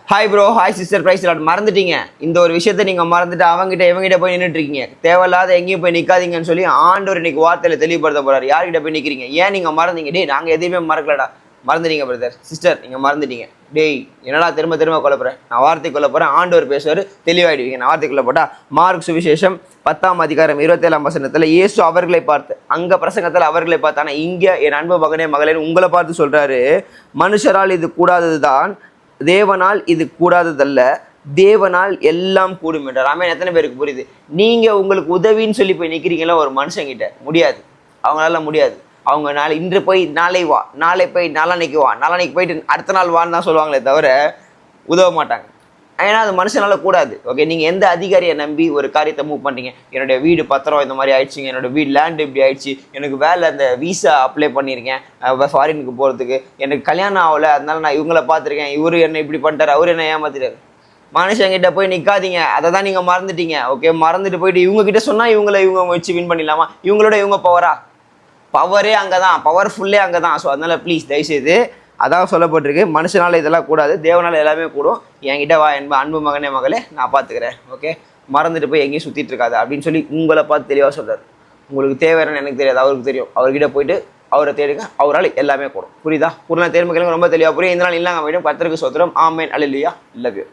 Hi bro, hi sister, praise Lord. மறந்துட்டீங்க இந்த ஒரு விஷயத்த நீங்கள் மறந்துட்டு அவங்ககிட்ட இவங்ககிட்ட போய் நின்றுட்டு இருக்கீங்க. தேவையில்லாத எங்கேயும் போய் நிற்காதீங்கன்னு சொல்லி ஆண்டவர் இன்னைக்கு வார்த்தையில் தெளிவுபடுத்த போறாரு. யார்கிட்ட போய் நிற்கிறீங்க? ஏன் நீங்கள் மறந்தீங்க? டேய், நாங்கள் எதையுமே மறக்கலடா. மறந்துட்டீங்க பிரதர், சிஸ்டர், நீங்கள் மறந்துட்டீங்க. டேய், என்னடா திரும்ப திரும்ப கொல்லப்படுறேன்? நான் வார்த்தை கொல்ல போகிறேன். ஆண்டவர் பேசுவார், தெளிவாயிடுவீங்க. நான் வார்த்தை கொல்ல போட்டா மார்க் சுவிசேஷம் 10:27 இயேசு அவர்களை பார்த்து, அங்கே பிரசங்கத்தில் அவர்களை பார்த்து, ஆனால் இங்கே என் அன்பு மகனே மகளேன்னு உங்களை பார்த்து சொல்கிறாரு, மனுஷரால் இது கூடாதது தான், தேவனால் இது கூடாததல்ல, தேவனால் எல்லாம் கூடும் என்றார். ஆமென். எத்தனை பேருக்கு புரியுது? நீங்க உங்களுக்கு உதவின்னு சொல்லி போய் நிற்கிறீங்களா ஒரு மனுஷங்கிட்ட? முடியாது, அவங்களால முடியாது. அவங்க இன்று போய் நாளை வா, நாளை போய் நாளான்னைக்கு வா, நாளான்னைக்கு போயிட்டு அடுத்த நாள் வான்னு தான் சொல்லுவாங்களே தவிர உதவ மாட்டாங்க. ஏன்னா அது மனுஷனால கூடாது. ஓகே, நீங்கள் எந்த அதிகாரியை நம்பி ஒரு காரியத்தை மூவ் பண்ணுறீங்க? என்னுடைய வீடு பத்திரம் இந்த மாதிரி ஆயிடுச்சுங்க, என்னோட வீடு லேண்ட் இப்படி ஆயிடுச்சு, எனக்கு வேலை அந்த விசா அப்ளை பண்ணியிருக்கேன் ஃபாரினுக்கு போகிறதுக்கு, எனக்கு கல்யாணம் ஆகலை, அதனால நான் இவங்கள பார்த்துருக்கேன், இவர் என்ன இப்படி பண்ணிட்டார், அவர் என்ன ஏமாத்திட்டாரு. மனுஷங்கிட்ட போய் நிற்காதீங்க. அதை தான் நீங்கள் மறந்துட்டீங்க. ஓகே, மறந்துட்டு போயிட்டு இவங்ககிட்ட சொன்னால் இவங்க வச்சு வின் பண்ணிடலாமா? இவங்களோட இவங்க பவரே அங்கே தான், பவர்ஃபுல்லே அங்கே தான். ஸோ அதனால் ப்ளீஸ் தயவுசெய்து அதான் சொல்லப்பட்டிருக்கு, மனுஷனால் இதெல்லாம் கூடாது, தேவனால் எல்லாமே கூடும். என்கிட்ட வா அன்பு மகனே மகளே, நான் பார்த்துக்கிறேன். ஓகே, மறந்துட்டு போய் எங்கேயும் சுற்றிட்டு இருக்காது அப்படின்னு சொல்லி உங்களை பார்த்து தெளிவாக சொல்கிறார். உங்களுக்கு தேவையான எனக்கு தெரியாது, அவருக்கு தெரியும். அவர்கிட்ட போயிட்டு அவரை தேடுங்க, அவரால் எல்லாமே கூடும். புரியுதா? புரியல? தேர்மைகளும் ரொம்ப தெளிவாக புரியும். இந்த நாள் இல்லாமல் கர்த்தருக்கு ஸ்தோத்திரம். ஆமென். அல்லேலூயா. Love you.